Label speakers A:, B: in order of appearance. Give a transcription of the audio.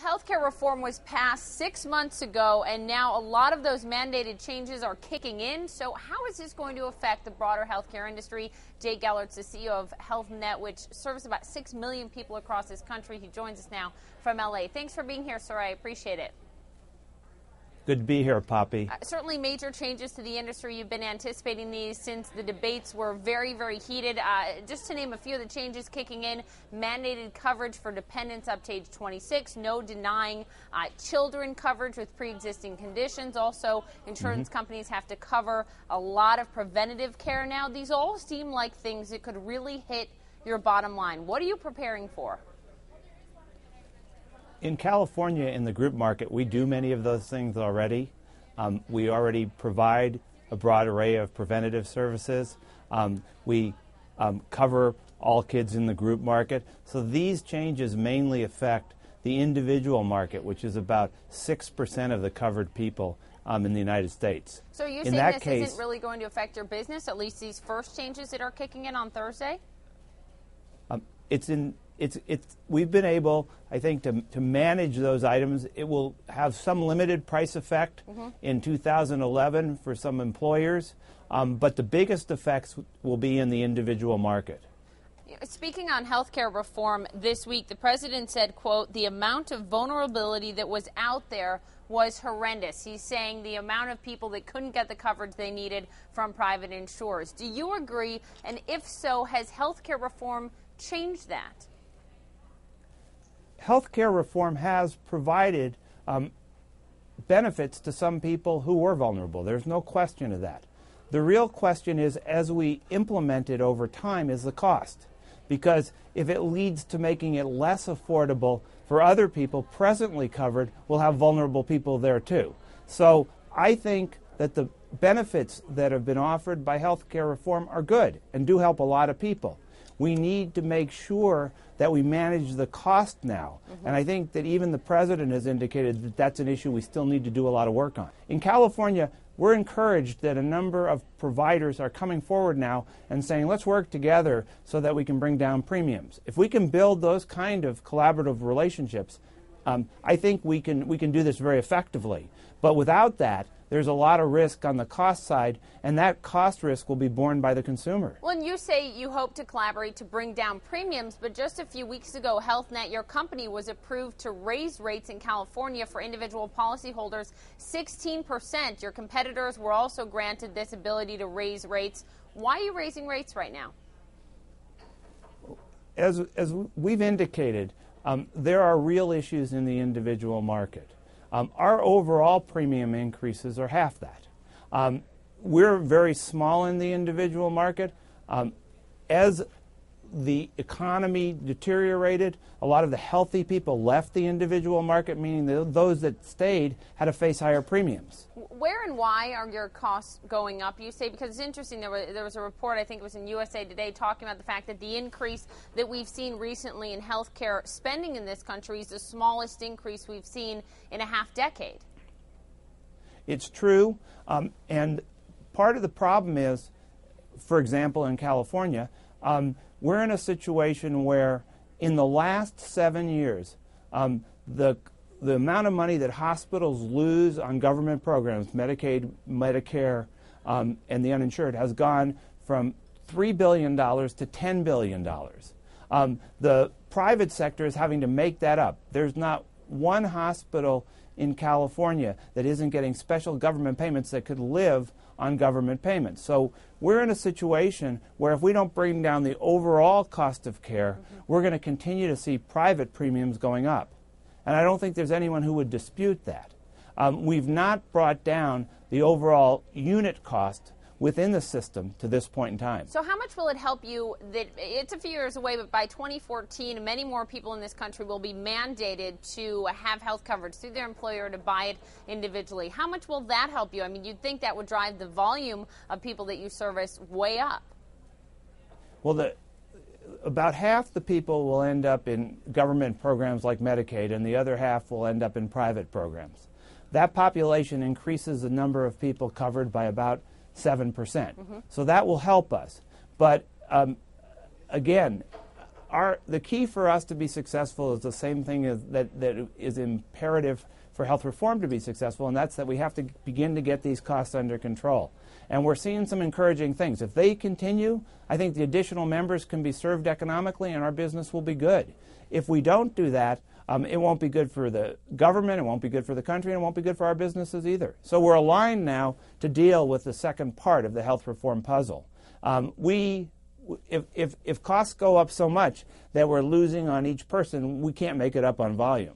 A: Healthcare reform was passed 6 months ago, and now a lot of those mandated changes are kicking in. So how is this going to affect the broader healthcare industry? Jay Gellert's the CEO of Health Net, which serves about 6 million people across this country. He joins us now from LA. Thanks for being here, sir. I appreciate it.
B: Good to be here, Poppy.
A: Certainly major changes to the industry. You've been anticipating these since the debates were very, very heated. Just to name a few of the changes kicking in: mandated coverage for dependents up to age 26, no denying children coverage with pre-existing conditions. Also, insurance companies have to cover a lot of preventative care now. These all seem like things that could really hit your bottom line. What are you preparing for?
B: In California, in the group market, we do many of those things already. We already provide a broad array of preventative services. We cover all kids in the group market. So these changes mainly affect the individual market, which is about 6% of the covered people in the United States.
A: So you're saying this isn't really going to affect your business, at least these first changes that are kicking in on Thursday?
B: We've been able, I think, to manage those items. It will have some limited price effect in 2011 for some employers, but the biggest effects will be in the individual market.
A: Speaking on healthcare reform this week, the president said, quote, the amount of vulnerability that was out there was horrendous. He's saying the amount of people that couldn't get the coverage they needed from private insurers. Do you agree? And if so, has healthcare reform changed that?
B: Healthcare reform has provided benefits to some people who were vulnerable. There's no question of that. The real question is, as we implement it over time, is the cost. Because if it leads to making it less affordable for other people presently covered, we'll have vulnerable people there too. So I think that the benefits that have been offered by healthcare reform are good and do help a lot of people. We need to make sure that we manage the cost now. And I think that even the president has indicated that that's an issue we still need to do a lot of work on. In California, we're encouraged that a number of providers are coming forward now and saying, let's work together so that we can bring down premiums. If we can build those kind of collaborative relationships, I think we can do this very effectively. But without that, there's a lot of risk on the cost side, and that cost risk will be borne by the consumer.
A: Well, and you say you hope to collaborate to bring down premiums, but just a few weeks ago, Health Net, your company, was approved to raise rates in California for individual policyholders 16%. Your competitors were also granted this ability to raise rates. Why are you raising rates right now?
B: As we've indicated, there are real issues in the individual market. Our overall premium increases are half that. We're very small in the individual market. As the economy deteriorated, a lot of the healthy people left the individual market, meaning that those that stayed had to face higher premiums.
A: Where and why are your costs going up, you say? Because it's interesting, there was a report, I think it was in USA Today, talking about the fact that the increase that we've seen recently in healthcare spending in this country is the smallest increase we've seen in a half-decade.
B: It's true, and part of the problem is, for example, in California, we're in a situation where in the last 7 years, the amount of money that hospitals lose on government programs, Medicaid, Medicare, and the uninsured, has gone from $3 billion to $10 billion. The private sector is having to make that up. There's not one hospital in California that isn't getting special government payments that could live on government payments. So we're in a situation where if we don't bring down the overall cost of care, we're going to continue to see private premiums going up. And I don't think there's anyone who would dispute that. We've not brought down the overall unit cost within the system to this point in time.
A: So how much will it help you that it's a few years away, but by 2014, many more people in this country will be mandated to have health coverage through their employer to buy it individually. How much will that help you? I mean, you'd think that would drive the volume of people that you service way up.
B: Well, about half the people will end up in government programs like Medicaid, and the other half will end up in private programs. That population increases the number of people covered by about 7%. So that will help us. But again, the key for us to be successful is the same thing as that is imperative for health reform to be successful, and that's that we have to begin to get these costs under control. And we're seeing some encouraging things. If they continue, I think the additional members can be served economically and our business will be good. If we don't do that, it won't be good for the government, it won't be good for the country, and it won't be good for our businesses either. So we're aligned now to deal with the second part of the health reform puzzle. If costs go up so much that we're losing on each person, we can't make it up on volume.